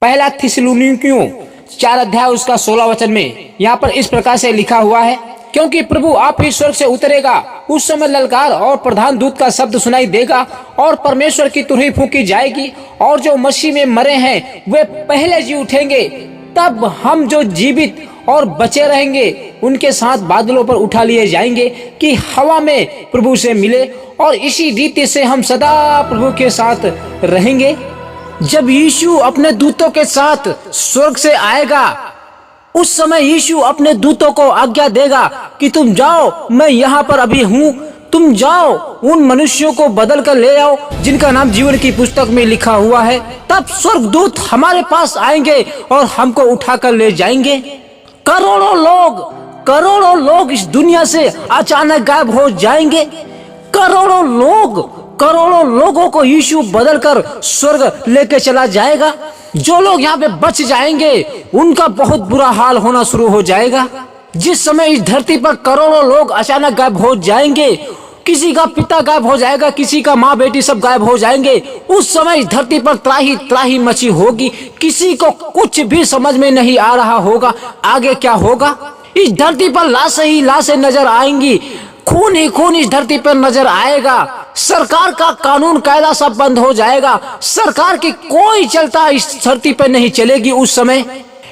पहला थिस्सलुनीकियों 4 अध्याय उसका 16 वचन में यहाँ पर इस प्रकार से लिखा हुआ है, क्योंकि प्रभु आप ही स्वर्ग से उतरेगा, उस समय ललकार और प्रधान दूत का शब्द सुनाई देगा और परमेश्वर की तुरही फूंकी जाएगी और जो मसीह में मरे हैं वे पहले जी उठेंगे। तब हम जो जीवित और बचे रहेंगे उनके साथ बादलों पर उठा लिए जाएंगे कि हवा में प्रभु से मिले और इसी रीति से हम सदा प्रभु के साथ रहेंगे। जब यीशु अपने दूतों के साथ स्वर्ग से आएगा उस समय यीशु अपने दूतों को आज्ञा देगा कि तुम जाओ, मैं यहाँ पर अभी हूँ, तुम जाओ उन मनुष्यों को बदल कर ले आओ जिनका नाम जीवन की पुस्तक में लिखा हुआ है। तब स्वर्गदूत हमारे पास आएंगे और हमको उठाकर ले जाएंगे। करोड़ों लोग इस दुनिया से अचानक गायब हो जाएंगे। करोड़ों लोगों को यीशु बदलकर स्वर्ग लेके चला जाएगा। जो लोग यहाँ पे बच जाएंगे उनका बहुत बुरा हाल होना शुरू हो जाएगा। जिस समय इस धरती पर करोड़ों लोग अचानक गायब हो जाएंगे, किसी का पिता गायब हो जाएगा, किसी का माँ बेटी सब गायब हो जाएंगे, उस समय इस धरती पर त्राही मची होगी। किसी को कुछ भी समझ में नहीं आ रहा होगा आगे क्या होगा। इस धरती पर लाशें ही लाशें नजर आएंगी, खून ही खून इस धरती पर नजर आएगा। सरकार का कानून कायदा सब बंद हो जाएगा। सरकार की कोई चलता इस धरती पर नहीं चलेगी। उस समय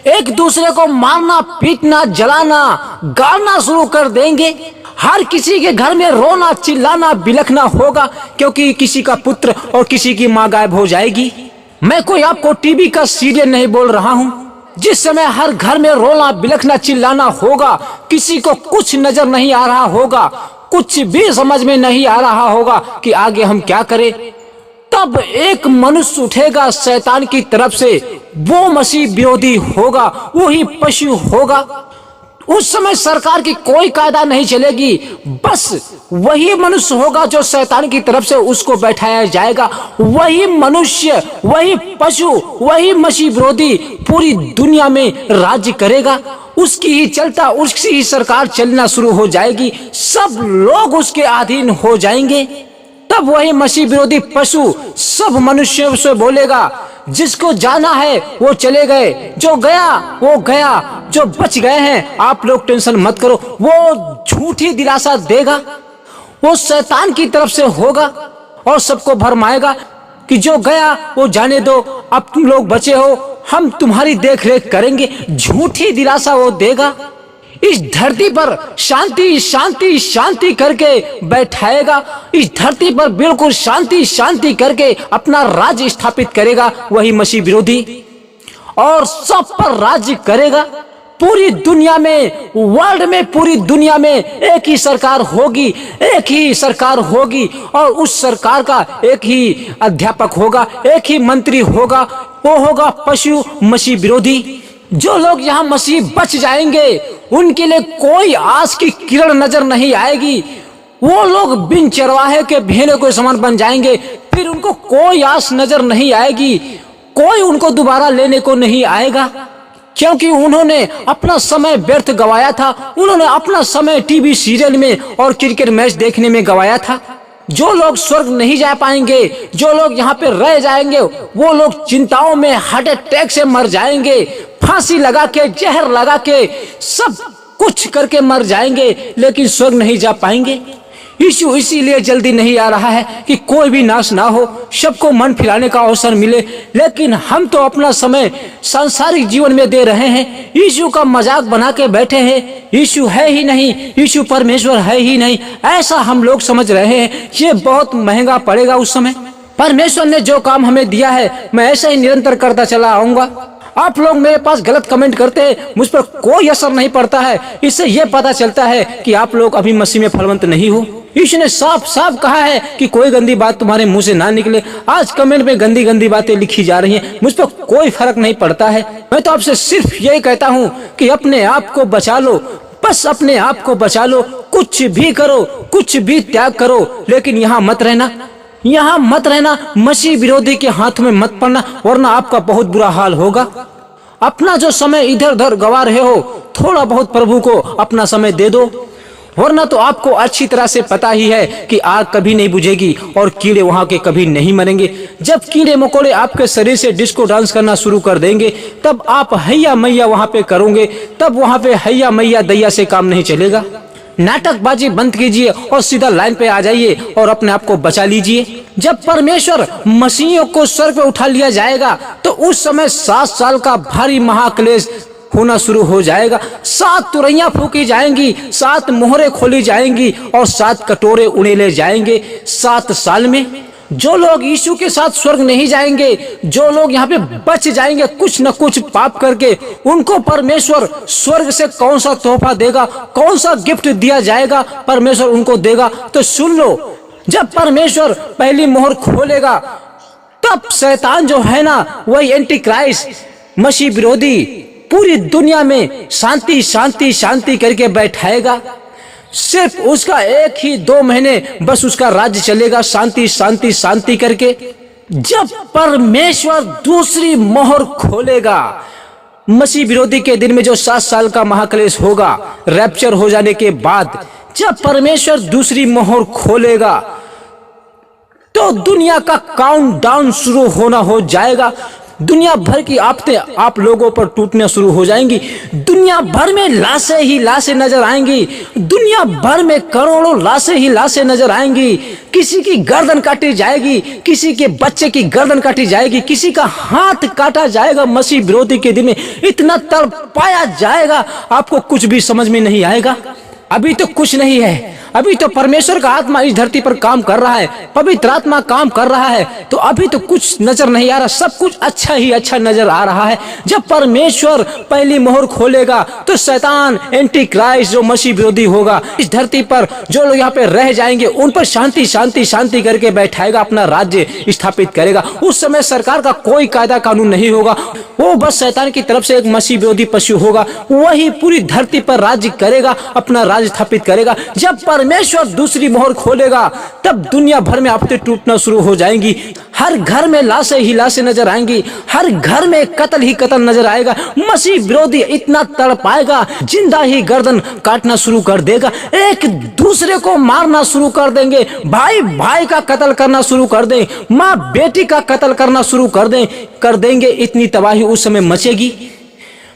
एक दूसरे को मारना, पीटना, जलाना, गाड़ना शुरू कर देंगे। हर किसी के घर में रोना, चिल्लाना, बिलखना होगा क्योंकि किसी का पुत्र और किसी की माँ गायब हो जाएगी। मैं कोई आपको टीवी का सीरियल नहीं बोल रहा हूँ। जिस समय हर घर में रोना, बिलखना, चिल्लाना होगा, किसी को कुछ नजर नहीं आ रहा होगा, कुछ भी समझ में नहीं आ रहा होगा कि आगे हम क्या करें, तब एक मनुष्य उठेगा शैतान की तरफ से। वो मसीह विरोधी होगा, वही पशु होगा। उस समय सरकार की कोई कायदा नहीं चलेगी, बस वही मनुष्य होगा जो शैतान की तरफ से उसको बैठाया जाएगा। वही मनुष्य, वही पशु, वही मसीह विरोधी पूरी दुनिया में राज्य करेगा। उसकी ही चलता, उसकी ही सरकार चलना शुरू हो जाएगी। सब लोग उसके अधीन हो जाएंगे। तब वही मसीह विरोधी पशु सब मनुष्यों से बोलेगा, जिसको जाना है वो चले गए, जो गया वो गया, जो बच गए हैं आप लोग टेंशन मत करो। वो झूठी दिलासा देगा, वो शैतान की तरफ से होगा और सबको भरमाएगा कि जो गया वो जाने दो, अब तुम लोग बचे हो, हम तुम्हारी देख रेख करेंगे। झूठी दिलासा वो देगा। इस धरती पर शांति शांति शांति करके बैठाएगा। इस धरती पर बिल्कुल शांति शांति करके अपना राज्य स्थापित करेगा वही मसीह विरोधी, और सब पर राज्य करेगा। पूरी दुनिया में, वर्ल्ड में, पूरी दुनिया में एक ही सरकार होगी, एक ही सरकार होगी, और उस सरकार का एक ही अध्यापक होगा, एक ही मंत्री होगा, वो होगा पशु मसीह विरोधी। जो लोग यहाँ मसीह बच जाएंगे उनके लिए कोई आस की किरण नजर नहीं आएगी। वो लोग बिन चरवाहे के भेड़ों के समान बन जाएंगे। फिर उनको कोई आस नजर नहीं आएगी, कोई उनको दोबारा लेने को नहीं आएगा, क्योंकि उन्होंने अपना समय व्यर्थ गवाया था। उन्होंने अपना समय टीवी सीरियल में और क्रिकेट मैच देखने में गवाया था। जो लोग स्वर्ग नहीं जा पाएंगे, जो लोग यहाँ पे रह जाएंगे, वो लोग चिंताओं में हार्ट अटैक से मर जाएंगे, फांसी लगा के, जहर लगा के, सब कुछ करके मर जाएंगे, लेकिन स्वर्ग नहीं जा पाएंगे। यीशु इसीलिए जल्दी नहीं आ रहा है कि कोई भी नाश ना हो, सबको मन फिराने का अवसर मिले। लेकिन हम तो अपना समय सांसारिक जीवन में दे रहे हैं, यीशु का मजाक बना के बैठे हैं। यीशु है ही नहीं, यीशु परमेश्वर है ही नहीं, ऐसा हम लोग समझ रहे हैं। ये बहुत महंगा पड़ेगा उस समय। परमेश्वर ने जो काम हमें दिया है मैं ऐसा ही निरंतर करता चला आऊंगा। आप लोग मेरे पास गलत कमेंट करते हैं, मुझ पर कोई असर नहीं पड़ता है। इससे यह पता चलता है कि आप लोग अभी मसीह में फलवंत नहीं हो। यीशु ने साफ साफ कहा है कि कोई गंदी बात तुम्हारे मुंह से ना निकले। आज कमेंट में गंदी गंदी बातें लिखी जा रही हैं, मुझ पर कोई फर्क नहीं पड़ता है। मैं तो आपसे सिर्फ यही कहता हूँ कि अपने आप को बचा लो, बस अपने आप को बचा लो। कुछ भी करो, कुछ भी त्याग करो, लेकिन यहाँ मत रहना, यहाँ मत रहना, मसीह विरोधी के हाथ में मत पड़ना, वरना आपका बहुत बुरा हाल होगा। अपना जो समय इधर उधर गवा रहे हो, थोड़ा बहुत प्रभु को अपना समय दे दो। वरना तो आपको अच्छी तरह से पता ही है कि आग कभी नहीं बुझेगी और कीड़े वहां के कभी नहीं मरेंगे। जब कीड़े मकोड़े आपके शरीर से डिस्को डांस करना शुरू कर देंगे तब आप हैया मैया वहां पे करोगे, तब वहां पे हैया मैया दैया से काम नहीं चलेगा। नाटकबाजी बंद कीजिए और सीधा लाइन पे आ जाइए और अपने आप को बचा लीजिए। जब परमेश्वर मसीहियों को सर पे उठा लिया जाएगा तो उस समय 7 साल का भारी महाक्लेश होना शुरू हो जाएगा। 7 तुरैयां फूकी जाएंगी, 7 मोहरे खोली जाएंगी और 7 कटोरे उड़ेले जाएंगे। 7 साल में जो लोग यीशु के साथ स्वर्ग नहीं जाएंगे, जो लोग यहाँ पे बच जाएंगे कुछ न कुछ पाप करके, उनको परमेश्वर स्वर्ग से कौन सा तोहफा देगा, कौन सा गिफ्ट दिया जाएगा परमेश्वर उनको देगा। तो सुन लो, जब परमेश्वर पहली मोहर खोलेगा तब शैतान जो है ना, वही एंटी क्राइस्ट मसीह विरोधी पूरी दुनिया में शांति शांति शांति करके बैठाएगा। सिर्फ उसका 1 ही 2 महीने बस उसका राज्य चलेगा शांति शांति शांति करके। जब परमेश्वर दूसरी मोहर खोलेगा मसीह विरोधी के दिन में, जो 7 साल का महाक्लेश होगा रैप्चर हो जाने के बाद, जब परमेश्वर दूसरी मोहर खोलेगा तो दुनिया का काउंटडाउन शुरू होना हो जाएगा। दुनिया भर की आफतें आप लोगों पर टूटना शुरू हो जाएंगी। दुनिया भर में लाशें ही लाशें नजर आएंगी। दुनिया भर में करोड़ों लाशें ही लाशें नजर आएंगी। किसी की गर्दन काटी जाएगी, किसी के बच्चे की गर्दन काटी जाएगी, किसी का हाथ काटा जाएगा। मसीह विरोधी के दिन में इतना तड़पाया जाएगा आपको कुछ भी समझ में नहीं आएगा। अभी तो कुछ नहीं है, अभी तो परमेश्वर का आत्मा इस धरती पर काम कर रहा है, पवित्र आत्मा काम कर रहा है, तो अभी तो कुछ नजर नहीं आ रहा, सब कुछ अच्छा ही अच्छा नजर आ रहा है। जब परमेश्वर पहली मोहर खोलेगा तो शैतान एंटी क्राइस्ट जो मसीह विरोधी होगा इस धरती पर, जो लोग यहाँ पे रह जाएंगे उन पर शांति शांति शांति करके बैठाएगा, अपना राज्य स्थापित करेगा। उस समय सरकार का कोई कायदा कानून नहीं होगा, वो बस शैतान की तरफ से एक मसीह विरोधी पशु होगा, वही पूरी धरती पर राज्य करेगा, अपना राज्य स्थापित करेगा। जब परमेश्वर दूसरी मोहर खोलेगा तब दुनिया भर में आफतें टूटना शुरू हो जाएंगी। हर घर में लाशें ही लाशें नजर आएंगी, हर घर में कत्ल ही कत्ल नजर आएगा। मसीह विरोधी इतना तड़पाएगा, जिंदा ही गर्दन काटना शुरू कर देगा, एक दूसरे को मारना शुरू कर देंगे, भाई भाई का कत्ल करना शुरू कर दें, माँ बेटी का कत्ल करना शुरू कर देंगे। इतनी तबाही उस समय मचेगी।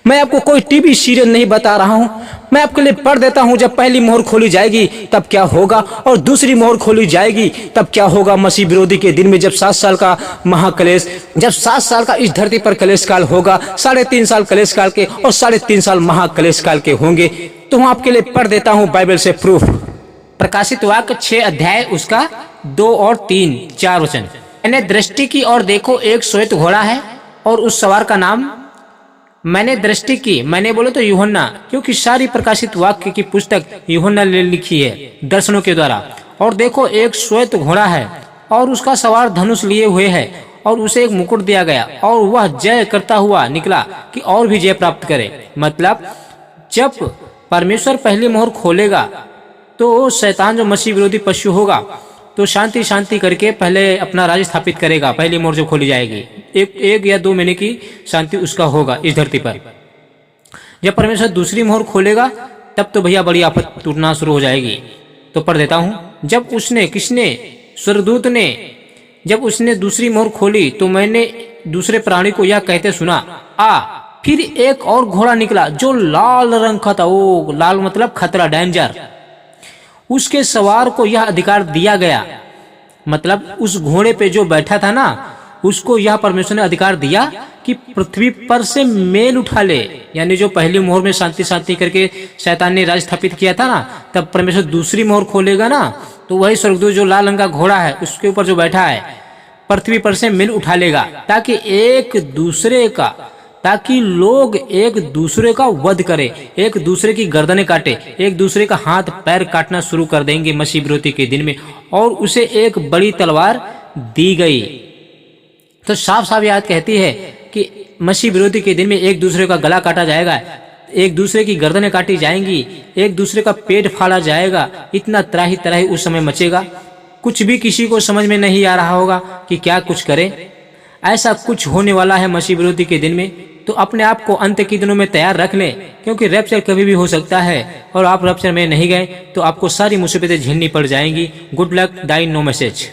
मैं आपको कोई टीवी सीरियल नहीं बता रहा हूं, मैं आपके लिए पढ़ देता हूं। जब पहली मोहर खोली जाएगी तब क्या होगा और दूसरी मोहर खोली जाएगी तब क्या होगा मसीह विरोधी के दिन में। जब 7 साल का महाक्लेश, जब 7 साल का इस धरती पर कलेश काल होगा, 3.5 साल कलेश काल के और 3.5 साल महाक्लेश काल के होंगे। तो मैं आपके लिए पढ़ देता हूं बाइबल से प्रूफ। प्रकाशित वाक्य 6 अध्याय उसका 2 और 3 4 वचन। मैंने दृष्टि की और देखो एक श्वेत घोड़ा है और उस सवार का नाम, मैंने दृष्टि की, मैंने बोले तो यूहन्ना, क्योंकि सारी प्रकाशित वाक्य की पुस्तक यूहन्ना ने लिखी है दर्शनों के द्वारा। और देखो एक श्वेत घोड़ा है और उसका सवार धनुष लिए हुए है और उसे एक मुकुट दिया गया और वह जय करता हुआ निकला कि और भी जय प्राप्त करे। मतलब जब परमेश्वर पहली मोहर खोलेगा तो शैतान जो मसीह विरोधी पशु होगा तो शांति शांति करके पहले अपना राज्य स्थापित करेगा। पहली मोहर जो खोली जाएगी, एक या 2 महीने की शांति उसका होगा इस धरती पर। जब परमेश्वर दूसरी मोहर खोलेगा तब तो भैया बड़ी आफत टूटना शुरू हो जाएगी। तो पढ़ देता हूं। जब उसने, किसने, स्वर्गदूत ने, जब उसने दूसरी मोहर खोली तो मैंने दूसरे प्राणी को यह कहते सुना, आ फिर एक और घोड़ा निकला जो लाल रंग का था। वो लाल मतलब खतरा, डेंजर। उसके सवार को यह अधिकार दिया गया, मतलब उस घोड़े पे जो बैठा था ना, उसको यह परमेश्वर ने अधिकार दिया कि पृथ्वी पर से मेल उठा ले। यानी जो पहली मोहर में शांति शांति करके शैतान ने राज स्थापित किया था ना, तब परमेश्वर दूसरी मोहर खोलेगा ना तो वही स्वर्गदूत जो लाल रंग का घोड़ा है उसके ऊपर जो बैठा है पृथ्वी पर से मेल उठा लेगा, ताकि लोग एक दूसरे का वध करे, एक दूसरे की गर्दनें काटे, एक दूसरे का हाथ पैर काटना शुरू कर देंगे मसीह विरोधी के दिन में। और उसे एक बड़ी तलवार दी गई। तो साफ साफ याद कहती है कि मसीह विरोधी के दिन में एक दूसरे का गला काटा जाएगा, एक दूसरे की गर्दनें काटी जाएंगी, एक दूसरे का पेट फाड़ा जाएगा। इतना त्राही त्राही उस समय मचेगा, कुछ भी किसी को समझ में नहीं आ रहा होगा कि क्या कुछ करे। ऐसा कुछ होने वाला है मसीह विरोधी के दिन में। तो अपने आप को अंत के दिनों में तैयार रख लें, क्योंकि रैप्चर कभी भी हो सकता है और आप रैप्चर में नहीं गए तो आपको सारी मुसीबतें झेलनी पड़ जाएंगी। गुड लक, दाई नो मैसेज।